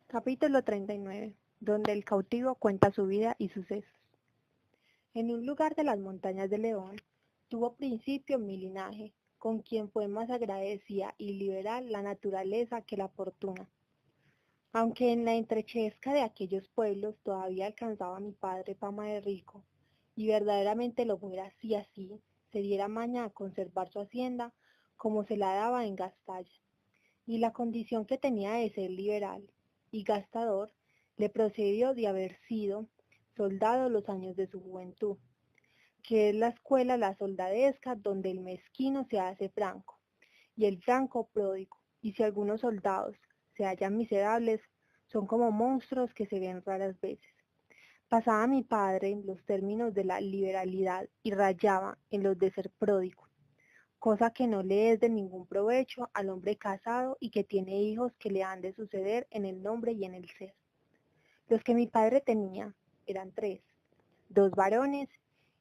Capítulo 39, donde el cautivo cuenta su vida y sucesos. En un lugar de las montañas de León, tuvo principio mi linaje, con quien fue más agradecida y liberal la naturaleza que la fortuna. Aunque en la entrechesca de aquellos pueblos todavía alcanzaba mi padre fama de rico, y verdaderamente lo fuera si así se diera maña a conservar su hacienda como se la daba en Gastalla, y la condición que tenía de ser liberal y gastador le procedió de haber sido soldado los años de su juventud, que es la escuela la soldadesca donde el mezquino se hace franco y el franco pródigo, y si algunos soldados se hallan miserables, son como monstruos que se ven raras veces. Pasaba mi padre los términos de la liberalidad y rayaba en los de ser pródigo, cosa que no le es de ningún provecho al hombre casado y que tiene hijos que le han de suceder en el nombre y en el ser. Los que mi padre tenía eran 3, 2 varones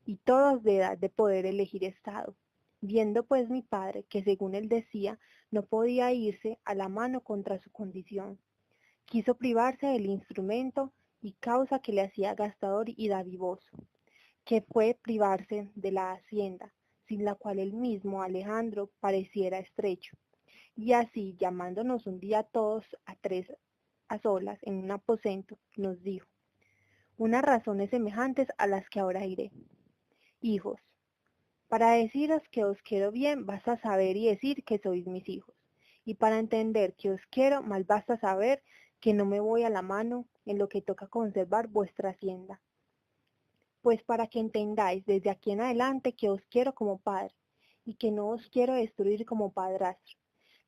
y todos de edad de poder elegir estado. Viendo pues mi padre que según él decía no podía irse a la mano contra su condición, quiso privarse del instrumento y causa que le hacía gastador y dadivoso, que fue privarse de la hacienda, sin la cual el mismo Alejandro pareciera estrecho. Y así, llamándonos un día todos a 3 a solas en un aposento, nos dijo unas razones semejantes a las que ahora diré. Hijos, para deciros que os quiero bien, basta saber y decir que sois mis hijos. Y para entender que os quiero, mal basta saber que no me voy a la mano en lo que toca conservar vuestra hacienda. Pues para que entendáis desde aquí en adelante que os quiero como padre, y que no os quiero destruir como padrastro.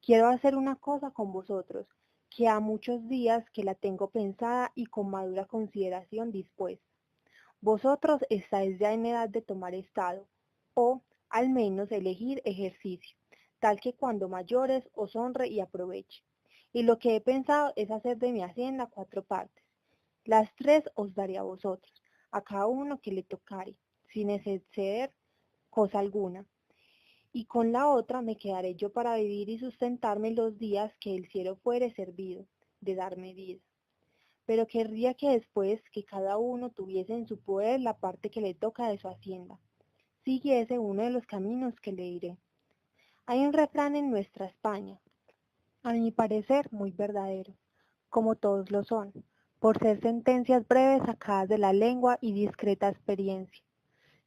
Quiero hacer una cosa con vosotros, que ha muchos días que la tengo pensada y con madura consideración dispuesta. Vosotros estáis ya en edad de tomar estado, o al menos elegir ejercicio, tal que cuando mayores os honre y aproveche. Y lo que he pensado es hacer de mi hacienda 4 partes. Las 3 os daré a vosotros, a cada uno que le tocare, sin exceder cosa alguna. Y con la otra me quedaré yo para vivir y sustentarme los días que el cielo fuere servido de darme vida. Pero querría que después que cada uno tuviese en su poder la parte que le toca de su hacienda, siguiese uno de los caminos que le diré. Hay un refrán en nuestra España, a mi parecer muy verdadero, como todos lo son, por ser sentencias breves sacadas de la lengua y discreta experiencia.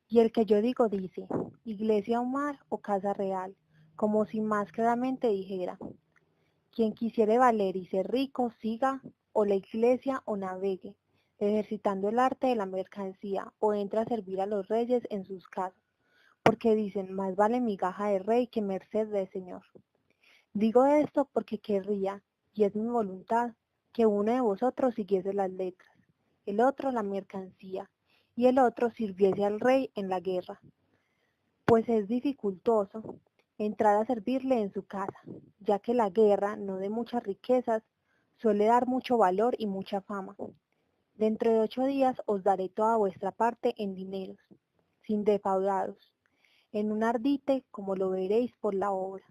Y el que yo digo dice, iglesia o mar o casa real, como si más claramente dijera, quien quisiere valer y ser rico, siga o la iglesia o navegue, ejercitando el arte de la mercancía o entra a servir a los reyes en sus casas, porque dicen, más vale migaja de rey que merced de señor. Digo esto porque querría, y es mi voluntad, que uno de vosotros siguiese las letras, el otro la mercancía, y el otro sirviese al rey en la guerra, pues es dificultoso entrar a servirle en su casa, ya que la guerra, no de muchas riquezas, suele dar mucho valor y mucha fama. Dentro de 8 días os daré toda vuestra parte en dineros, sin defraudaros, en un ardite como lo veréis por la obra.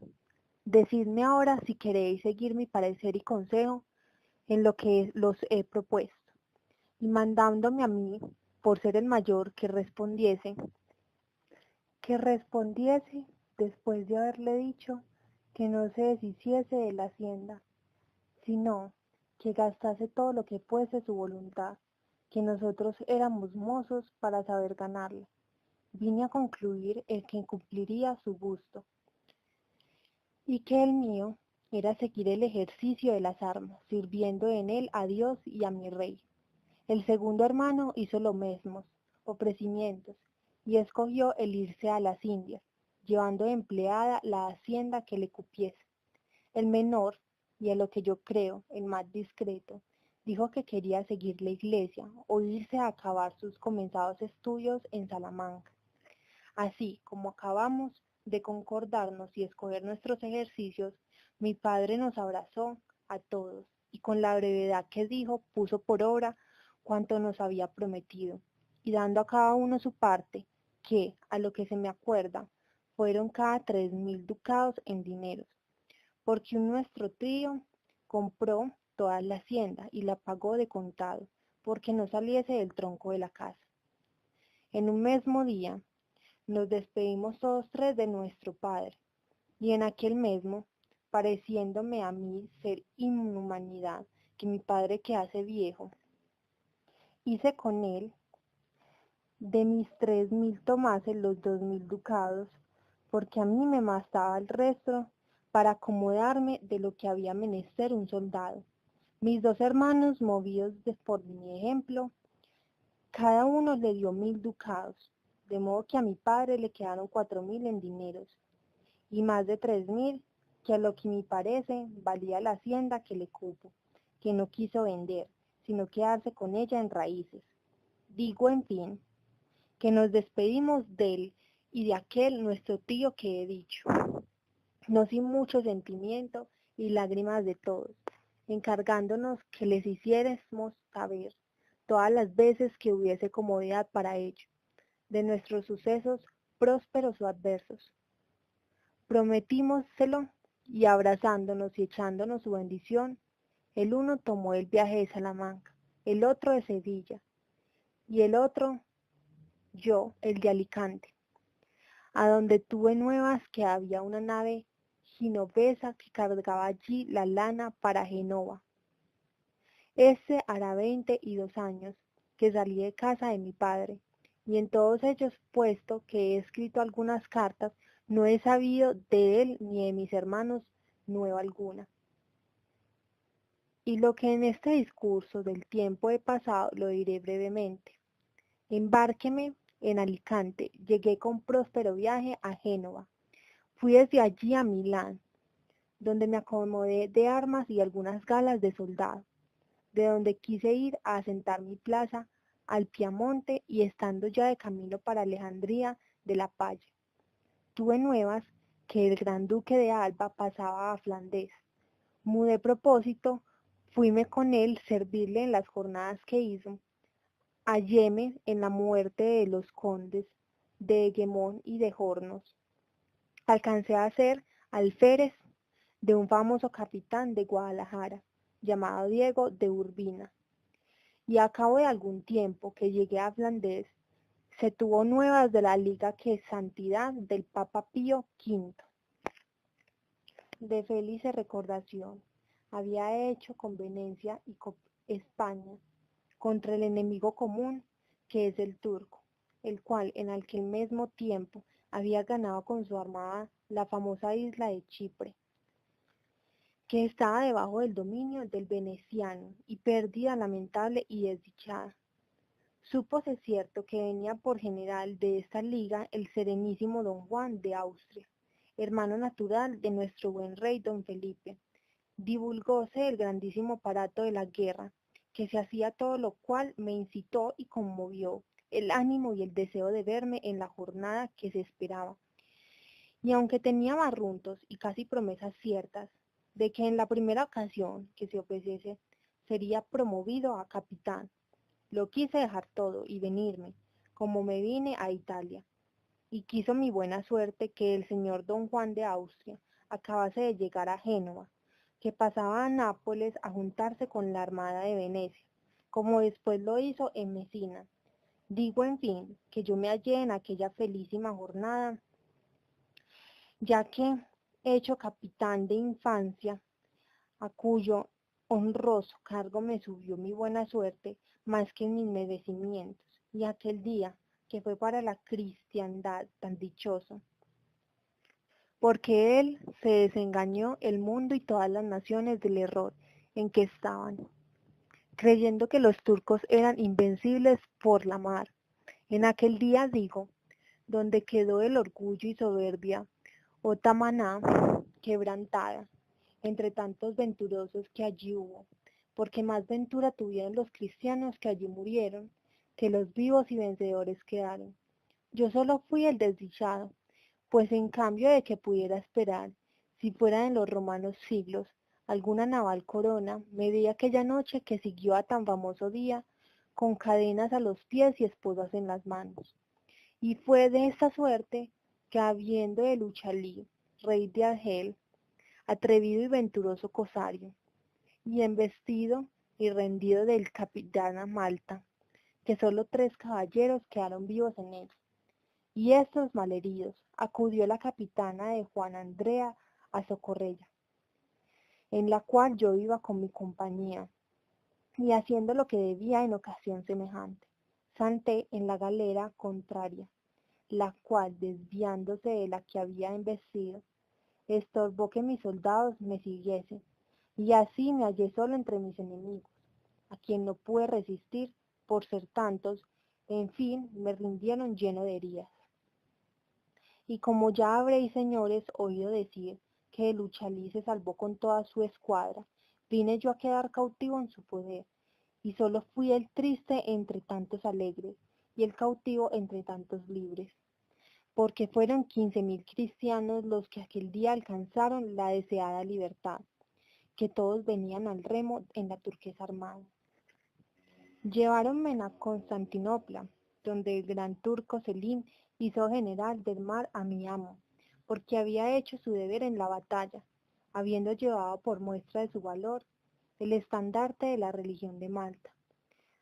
Decidme ahora si queréis seguir mi parecer y consejo en lo que los he propuesto, y mandándome a mí, por ser el mayor, que respondiese después de haberle dicho que no se deshiciese de la hacienda, sino que gastase todo lo que fuese su voluntad, que nosotros éramos mozos para saber ganarla. Vine a concluir el que cumpliría su gusto, y que el mío era seguir el ejercicio de las armas, sirviendo en él a Dios y a mi rey. El segundo hermano hizo lo mismo, ofrecimientos, y escogió el irse a las Indias, llevando de empleada la hacienda que le cupiese. El menor, y a lo que yo creo el más discreto, dijo que quería seguir la iglesia o irse a acabar sus comenzados estudios en Salamanca. Así como acabamos de concordarnos y escoger nuestros ejercicios, mi padre nos abrazó a todos y con la brevedad que dijo puso por obra cuanto nos había prometido, y dando a cada uno su parte, que, a lo que se me acuerda, fueron cada 3.000 ducados en dineros, porque un nuestro tío compró toda la hacienda y la pagó de contado, porque no saliese del tronco de la casa. En un mismo día nos despedimos todos tres de nuestro padre, y en aquel mismo, pareciéndome a mí ser inhumanidad que mi padre que hace viejo, hice con él de mis 3.000 tomases los 2.000 ducados, porque a mí me bastaba el resto para acomodarme de lo que había menester un soldado. Mis 2 hermanos, movidos por mi ejemplo, cada uno le dio 1.000 ducados, de modo que a mi padre le quedaron 4.000 en dineros, y más de 3.000, que a lo que me parece valía la hacienda que le cupo, que no quiso vender, sino quedarse con ella en raíces. Digo, en fin, que nos despedimos de él y de aquel nuestro tío que he dicho, no sin mucho sentimiento y lágrimas de todos, encargándonos que les hiciéramos saber todas las veces que hubiese comodidad para ello, de nuestros sucesos prósperos o adversos. Prometímoselo y abrazándonos y echándonos su bendición, el uno tomó el viaje de Salamanca, el otro de Sevilla, y el otro, yo, el de Alicante, a donde tuve nuevas que había una nave genovesa que cargaba allí la lana para Génova. Hará 22 años que salí de casa de mi padre, y en todos ellos, puesto que he escrito algunas cartas, no he sabido de él ni de mis hermanos nueva alguna. Y lo que en este discurso del tiempo he pasado lo diré brevemente. Embárqueme en Alicante, llegué con próspero viaje a Génova. Fui desde allí a Milán, donde me acomodé de armas y algunas galas de soldado, de donde quise ir a asentar mi plaza al Piamonte, y estando ya de camino para Alejandría de la Palle, tuve nuevas que el gran duque de Alba pasaba a Flandes. Mudé propósito, fuime con él servirle en las jornadas que hizo. Halléme en la muerte de los condes de Eguemón y de Hornos. Alcancé a ser alférez de un famoso capitán de Guadalajara, llamado Diego de Urbina, y a cabo de algún tiempo que llegué a Flandes, se tuvo nuevas de la liga que santidad del Papa Pío V. De felice recordación había hecho conveniencia y con España contra el enemigo común, que es el turco, el cual en aquel mismo tiempo había ganado con su armada la famosa isla de Chipre, que estaba debajo del dominio del veneciano, y pérdida lamentable y desdichada. Súpose cierto que venía por general de esta liga el serenísimo don Juan de Austria, hermano natural de nuestro buen rey don Felipe. Divulgóse el grandísimo aparato de la guerra, que se hacía, todo lo cual me incitó y conmovió el ánimo y el deseo de verme en la jornada que se esperaba. Y aunque tenía barruntos y casi promesas ciertas de que en la primera ocasión que se ofreciese sería promovido a capitán, lo quise dejar todo y venirme, como me vine, a Italia. Y quiso mi buena suerte que el señor don Juan de Austria acabase de llegar a Génova, que pasaba a Nápoles a juntarse con la armada de Venecia, como después lo hizo en Mesina. Digo, en fin, que yo me hallé en aquella felísima jornada, ya que, hecho capitán de infancia, a cuyo honroso cargo me subió mi buena suerte más que mis merecimientos, y aquel día, que fue para la cristiandad tan dichoso, porque él se desengañó el mundo y todas las naciones del error en que estaban, creyendo que los turcos eran invencibles por la mar. En aquel día, digo, donde quedó el orgullo y soberbia, Otamaná, quebrantada, entre tantos venturosos que allí hubo, porque más ventura tuvieron los cristianos que allí murieron, que los vivos y vencedores quedaron. Yo solo fui el desdichado, pues en cambio de que pudiera esperar, si fuera en los romanos siglos, alguna naval corona, me vi aquella noche que siguió a tan famoso día, con cadenas a los pies y esposas en las manos. Y fue de esta suerte que, habiendo de Luchalí, rey de Argel, atrevido y venturoso cosario, y embestido y rendido del capitán a Malta, que solo 3 caballeros quedaron vivos en él. Y estos malheridos, acudió la capitana de Juan Andrea a socorrella, en la cual yo iba con mi compañía, y haciendo lo que debía en ocasión semejante, salté en la galera contraria, la cual, desviándose de la que había embestido, estorbó que mis soldados me siguiesen, y así me hallé solo entre mis enemigos, a quien no pude resistir por ser tantos, en fin, me rindieron lleno de heridas. Y como ya habréis, señores, oído decir que el Uchalí se salvó con toda su escuadra, vine yo a quedar cautivo en su poder, y solo fui el triste entre tantos alegres, y el cautivo entre tantos libres, porque fueron 15.000 cristianos los que aquel día alcanzaron la deseada libertad, que todos venían al remo en la turquesa armada. Lleváronme a Constantinopla, donde el gran turco Selim hizo general del mar a mi amo, porque había hecho su deber en la batalla, habiendo llevado por muestra de su valor el estandarte de la religión de Malta.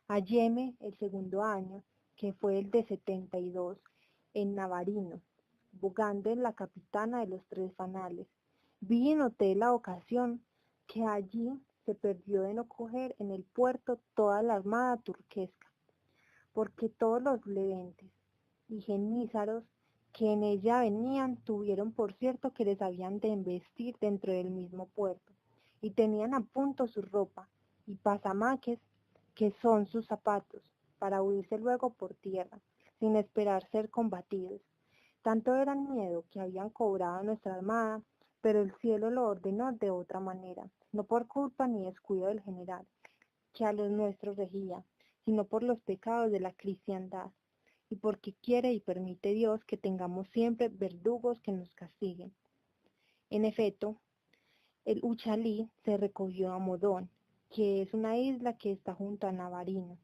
Halléme el segundo año, que fue el de 72, en Navarino, bogando en la capitana de los 3 fanales. Vi y noté la ocasión que allí se perdió de no coger en el puerto toda la armada turquesca, porque todos los leventes y genízaros que en ella venían tuvieron por cierto que les habían de embestir dentro del mismo puerto, y tenían a punto su ropa y pasamaques, que son sus zapatos, para huirse luego por tierra, sin esperar ser combatidos. Tanto era el miedo que habían cobrado nuestra armada, pero el cielo lo ordenó de otra manera, no por culpa ni descuido del general, que a los nuestros regía, sino por los pecados de la cristiandad, y porque quiere y permite Dios que tengamos siempre verdugos que nos castiguen. En efecto, el Uchalí se recogió a Modón, que es una isla que está junto a Navarino,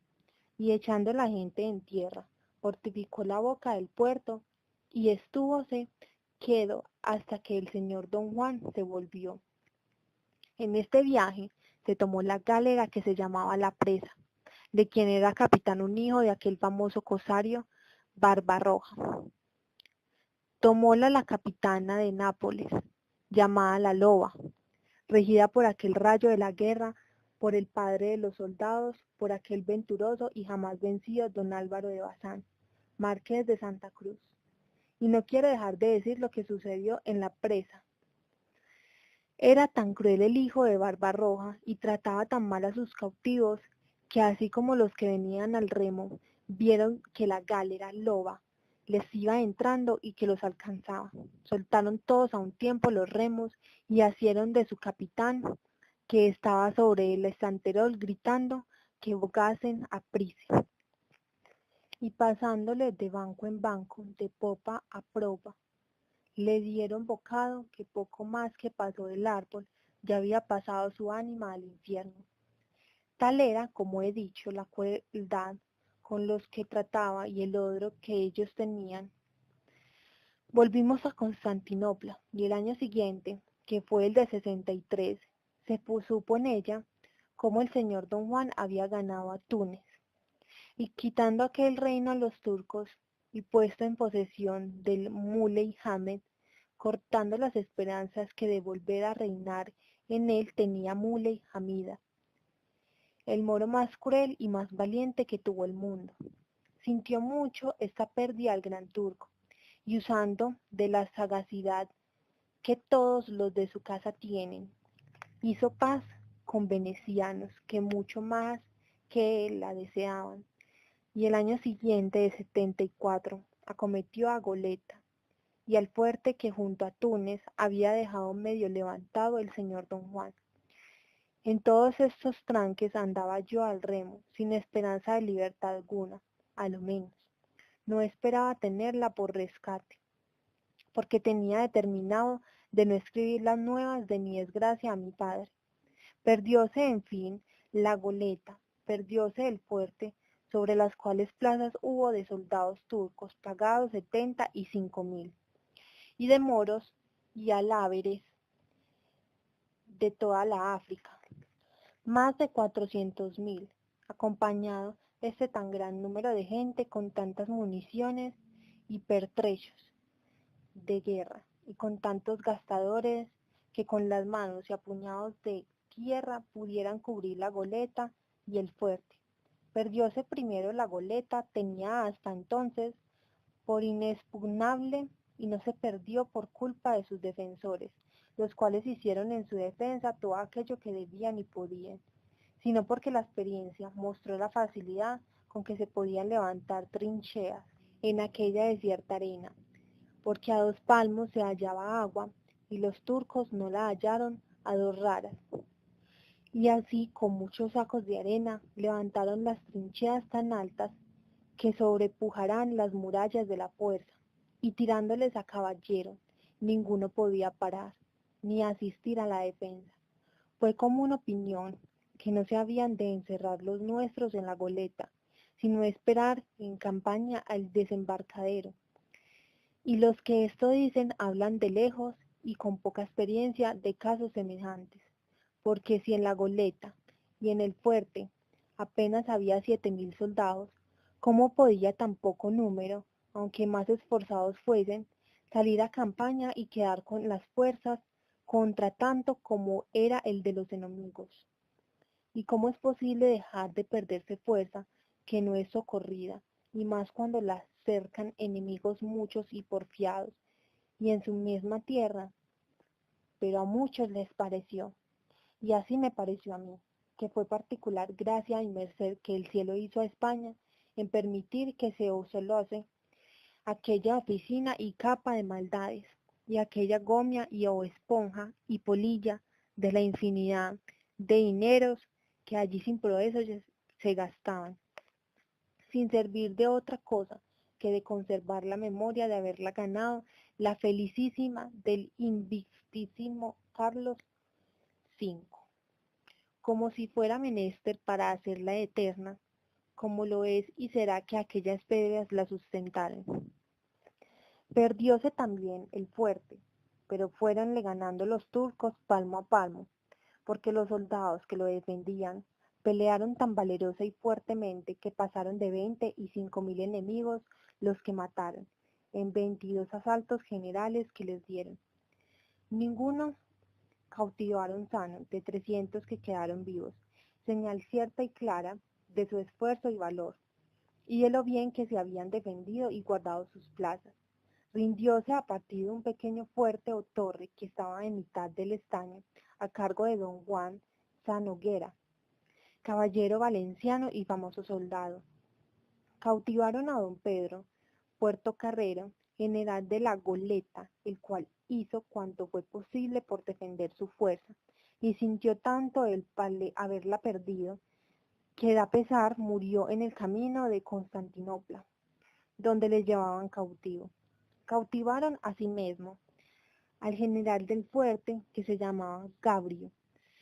y echando la gente en tierra, fortificó la boca del puerto, y estúvose quedo hasta que el señor don Juan se volvió. En este viaje se tomó la galera que se llamaba La Presa, de quien era capitán un hijo de aquel famoso cosario Barbarroja. Tomóla la capitana de Nápoles, llamada La Loba, regida por aquel rayo de la guerra, por el padre de los soldados, por aquel venturoso y jamás vencido don Álvaro de Bazán, marqués de Santa Cruz. Y no quiero dejar de decir lo que sucedió en La Presa. Era tan cruel el hijo de Barbarroja y trataba tan mal a sus cautivos, que así como los que venían al remo vieron que la galera loba les iba entrando y que los alcanzaba, soltaron todos a un tiempo los remos y asieron de su capitán, que estaba sobre el estanterol, gritando que bogasen a prisa, y pasándole de banco en banco, de popa a proa, le dieron bocado que poco más que pasó del árbol, ya había pasado su ánima al infierno. Tal era, como he dicho, la crueldad con los que trataba y el odio que ellos tenían. Volvimos a Constantinopla, y el año siguiente, que fue el de 63, se supo en ella cómo el señor don Juan había ganado a Túnez, y quitando aquel reino a los turcos, y puesto en posesión del Muley Hamed, cortando las esperanzas que de volver a reinar en él tenía Muley Hamida, el moro más cruel y más valiente que tuvo el mundo. Sintió mucho esta pérdida al gran turco, y usando de la sagacidad que todos los de su casa tienen, hizo paz con venecianos que mucho más que él la deseaban, y el año siguiente de 74 acometió a Goleta y al fuerte que junto a Túnez había dejado medio levantado el señor don Juan. En todos estos tranques andaba yo al remo, sin esperanza de libertad alguna, a lo menos. No esperaba tenerla por rescate, porque tenía determinado de no escribir las nuevas de mi desgracia a mi padre. Perdióse, en fin, la Goleta, perdióse el fuerte, sobre las cuales plazas hubo de soldados turcos, pagados 75.000, y de moros y aláveres de toda la África. más de 400.000, acompañado de este tan gran número de gente con tantas municiones y pertrechos de guerra, y con tantos gastadores que con las manos y a puñados de tierra pudieran cubrir la goleta y el fuerte. Perdióse primero la goleta, tenía hasta entonces por inexpugnable y no se perdió por culpa de sus defensores, los cuales hicieron en su defensa todo aquello que debían y podían, sino porque la experiencia mostró la facilidad con que se podían levantar trincheas en aquella desierta arena, porque a 2 palmos se hallaba agua, y los turcos no la hallaron a 2 raras. Y así, con muchos sacos de arena, levantaron las trincheas tan altas que sobrepujarán las murallas de la fuerza, y tirándoles a caballero, ninguno podía parar, ni asistir a la defensa. Fue común opinión que no se habían de encerrar los nuestros en la goleta, sino esperar en campaña al desembarcadero. Y los que esto dicen hablan de lejos y con poca experiencia de casos semejantes, porque si en la goleta y en el fuerte apenas había 7.000 soldados, ¿cómo podía tan poco número, aunque más esforzados fuesen, salir a campaña y quedar con las fuerzas contra tanto como era el de los enemigos? ¿Y cómo es posible dejar de perderse fuerza que no es socorrida, y más cuando la cercan enemigos muchos y porfiados, y en su misma tierra? Pero a muchos les pareció, y así me pareció a mí, que fue particular gracia y merced que el cielo hizo a España en permitir que se osolase aquella oficina y capa de maldades, y aquella gomia y o esponja y polilla de la infinidad de dineros que allí sin provecho se gastaban, sin servir de otra cosa que de conservar la memoria de haberla ganado la felicísima del invictísimo Carlos V, como si fuera menester para hacerla eterna, como lo es y será que aquellas pedras la sustentaran. Perdióse también el fuerte, pero fuéronle ganando los turcos palmo a palmo, porque los soldados que lo defendían pelearon tan valerosa y fuertemente que pasaron de 20 y 5.000 enemigos los que mataron, en 22 asaltos generales que les dieron. Ninguno cautivaron sano de 300 que quedaron vivos, señal cierta y clara de su esfuerzo y valor, y de lo bien que se habían defendido y guardado sus plazas. Rindióse a partir de un pequeño fuerte o torre que estaba en mitad del estaño, a cargo de don Juan Sanoguera, caballero valenciano y famoso soldado. Cautivaron a don Pedro Puertocarrero, general de la goleta, el cual hizo cuanto fue posible por defender su fuerza, y sintió tanto el haberla perdido, que da pesar murió en el camino de Constantinopla, donde le llevaban cautivo. Cautivaron asimismo al general del fuerte, que se llamaba Gabrio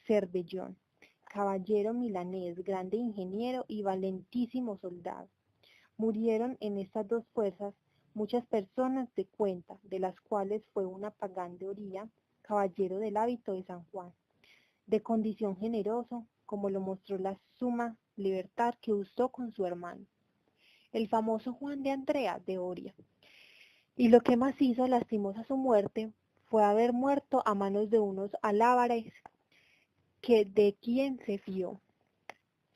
Cervellón, caballero milanés, grande ingeniero y valentísimo soldado. Murieron en estas dos fuerzas muchas personas de cuenta, de las cuales fue una Pagán de Oría, caballero del hábito de San Juan, de condición generoso, como lo mostró la suma libertad que usó con su hermano, el famoso Juan de Andrea de Oria. Y lo que más hizo lastimosa su muerte fue haber muerto a manos de unos alábares que de quien se fió,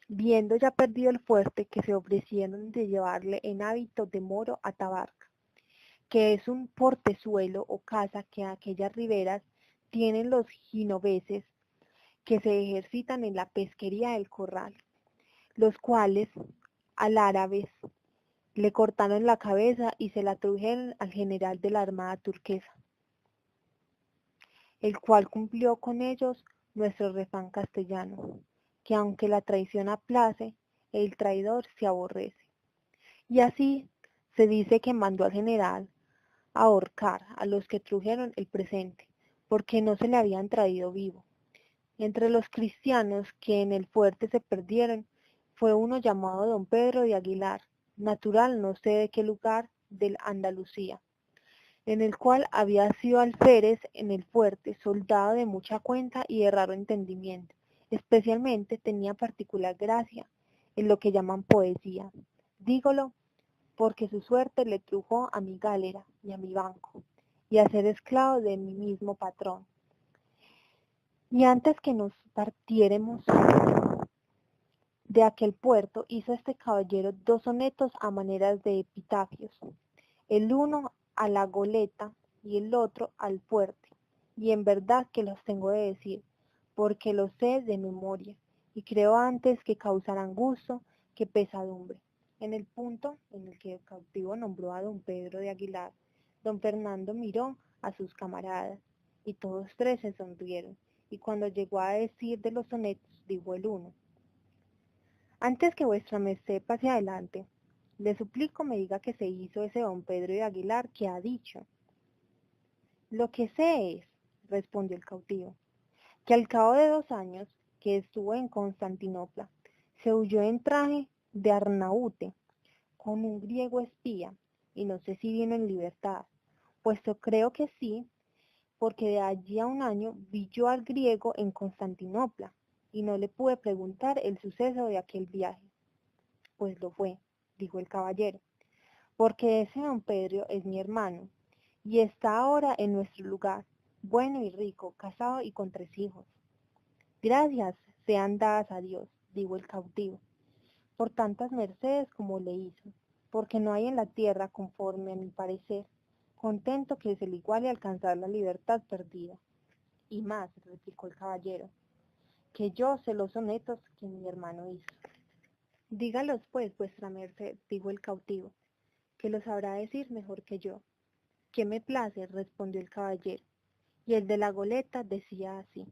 viendo ya perdido el fuerte, que se ofrecieron de llevarle en hábito de moro a Tabarca, que es un portezuelo o casa que a aquellas riberas tienen los genoveses que se ejercitan en la pesquería del corral, los cuales al árabe le cortaron la cabeza y se la trujeron al general de la armada turquesa, el cual cumplió con ellos nuestro refrán castellano, que aunque la traición aplace, el traidor se aborrece. Y así se dice que mandó al general a ahorcar a los que trujeron el presente, porque no se le habían traído vivo. Entre los cristianos que en el fuerte se perdieron, fue uno llamado don Pedro de Aguilar, natural no sé de qué lugar del Andalucía, en el cual había sido alférez en el fuerte, soldado de mucha cuenta y de raro entendimiento, Especialmente tenía particular gracia en lo que llaman poesía. Dígolo porque su suerte le trujó a mi gálera y a mi banco, y a ser esclavo de mi mismo patrón. Y antes que nos partiéremos de aquel puerto, hizo este caballero 2 sonetos a maneras de epitafios, el uno a la goleta y el otro al fuerte, y en verdad que los tengo de decir, porque los sé de memoria, y creo antes que causarán gusto que pesadumbre. En el punto en el que el cautivo nombró a don Pedro de Aguilar, don Fernando miró a sus camaradas, y todos 3 se sonrieron, y cuando llegó a decir de los sonetos, dijo el uno: antes que vuestra merced pase adelante, le suplico me diga qué se hizo ese don Pedro de Aguilar que ha dicho. Lo que sé es, respondió el cautivo, que al cabo de 2 años que estuvo en Constantinopla, se huyó en traje de Arnaúte con un griego espía, y no sé si vino en libertad, puesto creo que sí, porque de allí a 1 año vi yo al griego en Constantinopla, y no le pude preguntar el suceso de aquel viaje. Pues lo fue, dijo el caballero, porque ese don Pedro es mi hermano, y está ahora en nuestro lugar, bueno y rico, casado y con 3 hijos. Gracias sean dadas a Dios, dijo el cautivo, por tantas mercedes como le hizo, porque no hay en la tierra, conforme a mi parecer, contento que se le iguale a alcanzar la libertad perdida. Y más, replicó el caballero, que yo sé los sonetos que mi hermano hizo. Dígalos pues, vuestra merced, dijo el cautivo, que lo sabrá decir mejor que yo. ¿Qué me place? Respondió el caballero, y el de la goleta decía así: